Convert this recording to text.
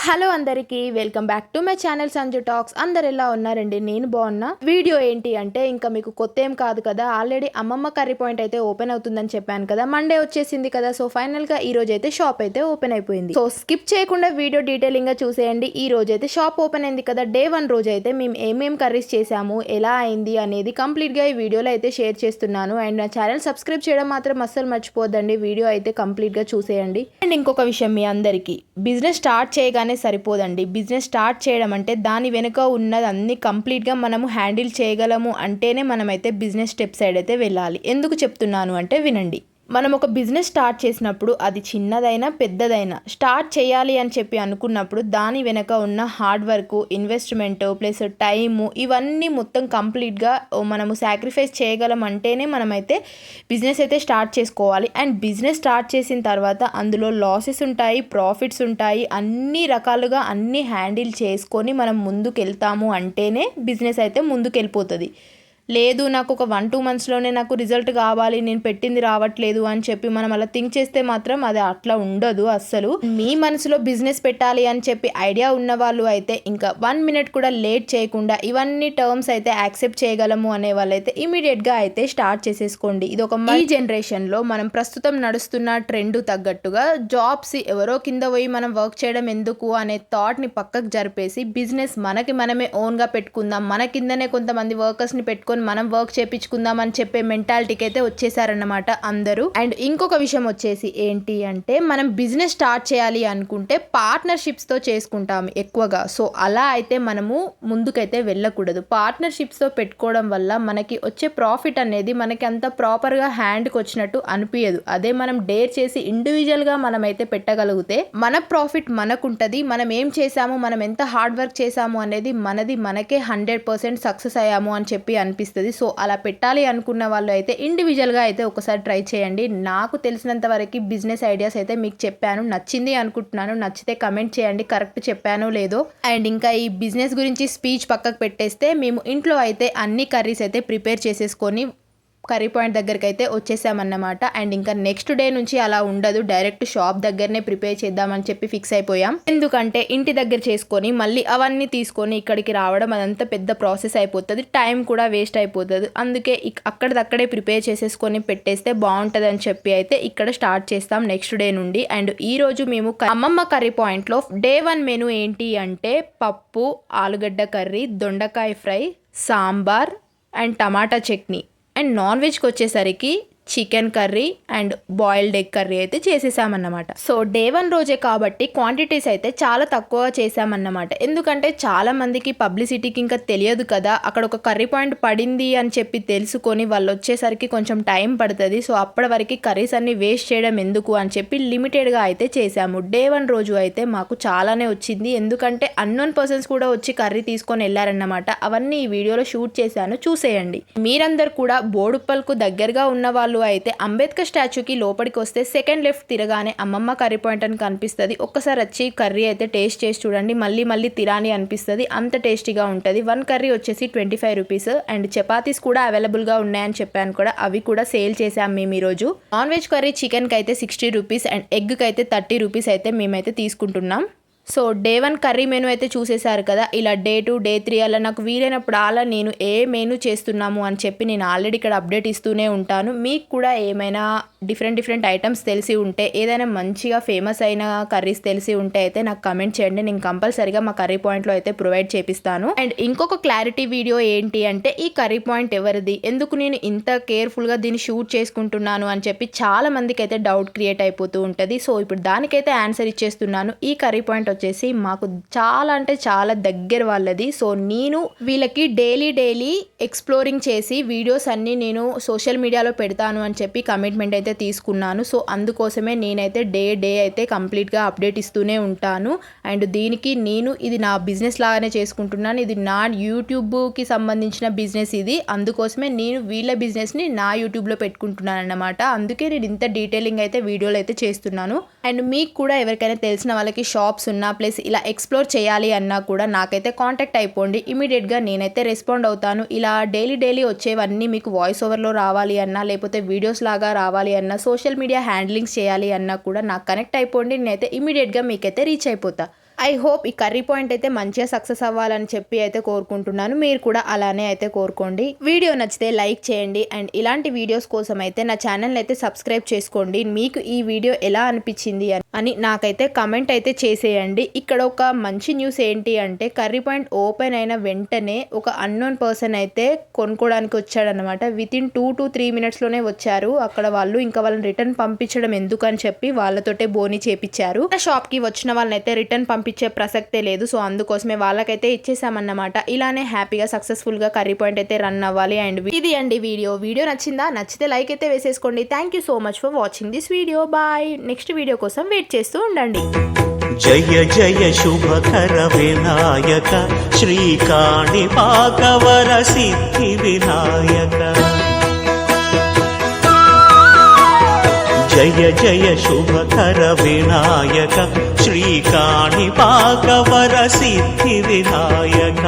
Hello అందరికీ welcome back to my channel Sanju talks. అందరు ఎలా ఉన్నారండి? నేను బాగున్నా. వీడియో ఏంటి అంటే ఇంకా మీకు కొత్త ఏం కాదు కదా, ఆల్రెడీ అమ్మమ్మ కర్రీ పాయింట్ అయితే ఓపెన్ అవుతుందని చెప్పాను కదా, మండే వచ్చేసింది కదా. సో ఫైనల్ గా ఈ రోజు అయితే షాప్ అయితే ఓపెన్ అయిపోయింది. సో స్కిప్ చేయకుండా వీడియో డీటెయిలింగ్ గా చూసేయండి. ఈ రోజు అయితే షాప్ ఓపెన్ అయింది కదా, డే 1 రోజు అయితే మేము ఏమేం కర్రీస్ చేసాము, ఎలా అయింది అనేది కంప్లీట్ గా ఈ వీడియోలో అయితే షేర్ చేస్తున్నాను. అండ్ నా ఛానల్ సబ్స్క్రైబ్ చేయడం మాత్రం అస్సలు మర్చిపోద్దండి. వీడియో అయితే కంప్లీట్ గా చూసేయండి. అండ్ ఇంకొక విషయం, మీ అందరికీ బిజినెస్ స్టార్ట్ చేయగానే సరిపోదండి. బిజినెస్ స్టార్ట్ చేయడం అంటే దాని వెనుక ఉన్నది అన్ని కంప్లీట్గా మనము హ్యాండిల్ చేయగలము అంటేనే మనమైతే బిజినెస్ స్టెప్ సైడ్ అయితే వెళ్ళాలి. ఎందుకు చెప్తున్నాను అంటే వినండి. మనం ఒక బిజినెస్ స్టార్ట్ చేసినప్పుడు అది చిన్నదైనా పెద్దదైనా స్టార్ట్ చేయాలి అని చెప్పి అనుకున్నప్పుడు దాని వెనక ఉన్న hard work, investment plus time ఇవన్నీ మొత్తం కంప్లీట్గా మనము సాక్రిఫైస్ చేయగలం అంటేనే మనమైతే బిజినెస్ అయితే స్టార్ట్ చేసుకోవాలి. అండ్ బిజినెస్ స్టార్ట్ చేసిన తర్వాత అందులో లాసెస్ ఉంటాయి, ప్రాఫిట్స్ ఉంటాయి, అన్ని రకాలుగా అన్నీ హ్యాండిల్ చేసుకొని మనం ముందుకు వెళ్తాము అంటేనే బిజినెస్ అయితే ముందుకు వెళ్ళిపోతుంది. లేదు నాకు ఒక 1-2 మంత్స్లోనే నాకు రిజల్ట్ కావాలి, నేను పెట్టింది రావట్లేదు అని చెప్పి మనం అలా థింక్ చేస్తే మాత్రం అది అట్లా ఉండదు అస్సలు. మీ మనసులో బిజినెస్ పెట్టాలి అని చెప్పి ఐడియా ఉన్న వాళ్ళు అయితే ఇంకా 1 మినిట్ కూడా లేట్ చేయకుండా ఇవన్నీ టర్మ్స్ అయితే యాక్సెప్ట్ చేయగలము అనే వాళ్ళైతే ఇమీడియట్గా అయితే స్టార్ట్ చేసేసుకోండి. ఇది ఒక ఈ జనరేషన్లో మనం ప్రస్తుతం నడుస్తున్న ట్రెండ్ తగ్గట్టుగా జాబ్స్ ఎవరో కింద పోయి మనం వర్క్ చేయడం ఎందుకు అనే థాట్ని పక్కకు జరిపేసి బిజినెస్ మనకి మనమే ఓన్గా పెట్టుకుందాం, మన కిందనే కొంతమంది వర్కర్స్ని పెట్టుకొని మనం వర్క్ చేపించుకుందాం అని చెప్పే మెంటాలిటీకి అయితే వచ్చేసారన్నమాట అందరూ. అండ్ ఇంకొక విషయం వచ్చేసి ఏంటి అంటే మనం బిజినెస్ స్టార్ట్ చేయాలి అనుకుంటే పార్ట్నర్షిప్స్తో చేసుకుంటాము ఎక్కువగా. సో అలా అయితే మనము ముందుకైతే వెళ్ళకూడదు. పార్ట్నర్షిప్స్తో పెట్టుకోవడం వల్ల మనకి వచ్చే ప్రాఫిట్ అనేది మనకి అంత ప్రాపర్గా హ్యాండ్కి వచ్చినట్టు అనిపించదు. అదే మనం డేర్ చేసి ఇండివిజువల్గా మనమైతే పెట్టగలిగితే మన ప్రాఫిట్ మనకుంటుంది. మనం ఏం చేసాము, మనం ఎంత హార్డ్ వర్క్ చేసాము అనేది మనకే 100% సక్సెస్ అయ్యాము అని చెప్పి అనిపిస్తుంది. సో అలా పెట్టాలి అనుకున్న వాళ్ళు అయితే ఇండివిజువల్గా అయితే ఒకసారి ట్రై చేయండి. నాకు తెలిసినంత వరకు బిజినెస్ ఐడియాస్ అయితే మీకు చెప్పాను, నచ్చింది అనుకుంటున్నాను. నచ్చితే కమెంట్ చేయండి కరెక్ట్ చెప్పానో లేదో. అండ్ ఇంకా ఈ బిజినెస్ గురించి స్పీచ్ పక్కకు పెట్టేస్తే మేము ఇంట్లో అయితే అన్ని కర్రీస్ అయితే ప్రిపేర్ చేసేసుకొని కర్రీ పాయింట్ దగ్గరికి అయితే వచ్చేసామన్నమాట. అండ్ ఇంకా నెక్స్ట్ డే నుంచి అలా ఉండదు, డైరెక్ట్ షాప్ దగ్గరనే ప్రిపేర్ చేద్దామని చెప్పి ఫిక్స్ అయిపోయాం. ఎందుకంటే ఇంటి దగ్గర చేసుకొని మళ్ళీ అవన్నీ తీసుకొని ఇక్కడికి రావడం అదంతా పెద్ద ప్రాసెస్ అయిపోతుంది, టైం కూడా వేస్ట్ అయిపోతుంది. అందుకే అక్కడిదక్కడే ప్రిపేర్ చేసేసుకొని పెట్టేస్తే బాగుంటుంది అని చెప్పి అయితే ఇక్కడ స్టార్ట్ చేస్తాం నెక్స్ట్ డే నుండి. అండ్ ఈ రోజు మేము అమ్మమ్మ కర్రీ పాయింట్లో డే 1 మెనూ ఏంటి అంటే పప్పు, ఆలుగడ్డ కర్రీ, దొండకాయ ఫ్రై, సాంబార్ అండ్ టమాటా చట్నీ. అండ్ నాన్ వెజ్కి వచ్చేసరికి chicken curry and boiled egg curry అయితే చేసేసామన్నమాట. సో డే 1 రోజే కాబట్టి క్వాంటిటీస్ అయితే చాలా తక్కువ చేసామన్నమాట. ఎందుకంటే చాలా మందికి పబ్లిసిటీకి ఇంకా తెలియదు కదా, అక్కడ ఒక కర్రీ పాయింట్ పడింది అని చెప్పి తెలుసుకొని వాళ్ళు వచ్చేసరికి కొంచెం టైం పడుతుంది. సో అప్పటి వరకు కర్రీస్ అన్ని వేస్ట్ చేయడం ఎందుకు అని చెప్పి లిమిటెడ్గా అయితే చేసాము. డే 1 రోజు అయితే మాకు చాలానే వచ్చింది, ఎందుకంటే అన్నోన్ పర్సన్స్ కూడా వచ్చి కర్రీ తీసుకొని వెళ్ళారన్నమాట. అవన్నీ ఈ వీడియోలో షూట్ చేశాను, చూసేయండి. మీరందరూ కూడా బోడుప్పల్కు దగ్గరగా ఉన్న వాళ్ళు అయితే అంబేద్కర్ స్టాచ్యూకి లోపలికి వస్తే సెకండ్ లెఫ్ట్ తిరగానే అమ్మమ్మ కర్రీ పాయింట్ అని కనిపిస్తుంది. ఒక్కసారి వచ్చి కర్రీ అయితే టేస్ట్ చేసి చూడండి, మళ్ళీ తిరాని అనిపిస్తుంది, అంత టేస్టీగా ఉంటుంది. 1 కర్రీ వచ్చేసి 25 రూపీస్. అండ్ చపాతీస్ కూడా అవైలబుల్గా ఉన్నాయని చెప్పాను కూడా, అవి కూడా సేల్ చేసాం మేము ఈరోజు. నాన్ వెజ్ కర్రీ చికెన్కి అయితే 60 రూపీస్ అండ్ ఎగ్కి అయితే 30 రూపీస్ అయితే మేమైతే తీసుకుంటున్నాం. సో డే 1 కర్రీ మెనూ అయితే చూసేశారు కదా. ఇలా డే 2, డే 3 అలా నాకు వీలైనప్పుడు అలా నేను ఏ మెనూ చేస్తున్నాము అని చెప్పి నేను ఆల్రెడీ ఇక్కడ అప్డేట్ ఇస్తూనే ఉంటాను. మీకు కూడా ఏమైనా డిఫరెంట్ ఐటమ్స్ తెలిసి ఉంటే, ఏదైనా మంచిగా ఫేమస్ అయిన కర్రీస్ తెలిసి ఉంటే అయితే నాకు కమెంట్ చేయండి, నేను కంపల్సరీగా మా కర్రీ పాయింట్లో అయితే ప్రొవైడ్ చేపిస్తాను. అండ్ ఇంకొక క్లారిటీ వీడియో ఏంటి అంటే ఈ కర్రీ పాయింట్ ఎవరిది, ఎందుకు నేను ఇంత కేర్ఫుల్గా దీన్ని షూట్ చేసుకుంటున్నాను అని చెప్పి చాలా మందికి అయితే డౌట్ క్రియేట్ అయిపోతూ ఉంటుంది. సో ఇప్పుడు దానికైతే ఆన్సర్ ఇచ్చేస్తున్నాను. ఈ కర్రీ పాయింట్ వచ్చేసి మాకు చాలా అంటే చాలా దగ్గర వాళ్ళది. సో నేను వీళ్ళకి డైలీ ఎక్స్ప్లోరింగ్ చేసి వీడియోస్ అన్ని నేను సోషల్ మీడియాలో పెడతాను అని చెప్పి కమిట్మెంట్ అయితే తీసుకున్నాను. సో అందుకోసమే నేనైతే డే అయితే కంప్లీట్గా అప్డేట్ ఇస్తూనే ఉంటాను. అండ్ దీనికి నేను ఇది నా బిజినెస్ లాగానే చేసుకుంటున్నాను, ఇది నా యూట్యూబ్కి సంబంధించిన బిజినెస్ ఇది. అందుకోసమే నేను వీళ్ళ బిజినెస్ని నా యూట్యూబ్లో పెట్టుకుంటున్నాను అన్నమాట. అందుకే నేను ఇంత డీటెయిలింగ్ అయితే వీడియోలు అయితే చేస్తున్నాను. అండ్ మీకు కూడా ఎవరికైనా తెలిసిన వాళ్ళకి షాప్స్ ఉన్నా ప్లస్ ఇలా ఎక్స్ప్లోర్ చేయాలి అన్నా కూడా నాకైతే కాంటాక్ట్ అయిపోండి. ఇమీడియట్గా నేనైతే రెస్పాండ్ అవుతాను. ఇలా డైలీ వచ్చేవన్నీ మీకు వాయిస్ ఓవర్లో రావాలి అన్నా లేకపోతే వీడియోస్ లాగా రావాలి అన్నా సోషల్ మీడియా హ్యాండ్లింగ్స్ చేయాలి అన్నా కూడా నాకు కనెక్ట్ అయిపోండి. నేనైతే ఇమీడియట్గా మీకైతే రీచ్ అయిపోతా. ఐ హోప్ ఈ కర్రీ పాయింట్ అయితే మంచిగా సక్సెస్ అవ్వాలని చెప్పి అయితే కోరుకుంటున్నాను. మీరు కూడా అలానే అయితే కోరుకోండి. వీడియో నచ్చితే లైక్ చేయండి అండ్ ఇలాంటి వీడియోస్ కోసం అయితే నా ఛానల్ అయితే సబ్స్క్రైబ్ చేసుకోండి. మీకు ఈ వీడియో ఎలా అనిపించింది అని నాకైతే కమెంట్ అయితే చేసేయండి. ఇక్కడ ఒక మంచి న్యూస్ ఏంటి అంటే కర్రీ పాయింట్ ఓపెన్ అయిన వెంటనే ఒక అన్నోన్ పర్సన్ అయితే కొనుక్కోవడానికి వచ్చాడనమాట. వితిన్ 2 to 3 minutesలోనే వచ్చారు. అక్కడ వాళ్ళు ఇంకా వాళ్ళని రిటర్న్ పంపించడం ఎందుకని చెప్పి వాళ్ళతోటే బోని చేపించారు. షాప్కి వచ్చిన వాళ్ళని అయితే రిటర్న్ పంపించే ప్రసక్తే లేదు. సో అందుకోసమే వాళ్ళకైతే ఇచ్చేసామన్నమాట. ఇలానే హ్యాపీగా సక్సెస్ఫుల్గా కర్రీ పాయింట్ అయితే రన్ అవ్వాలి. అండ్ ఇది అండి వీడియో నచ్చిందా? నచ్చితే లైక్ అయితే వేసేసుకోండి. Thank you so much for watching this video. Bye. Next video కోసం వెయిట్ చేస్తూ ఉండండి. జయ జయ శుభకర వినాయక శ్రీకాణిపాకవర సిద్ధి వినాయక జయ జయ శుభకర వినాయక శ్రీకాణిపాకవర సిద్ధి వినాయక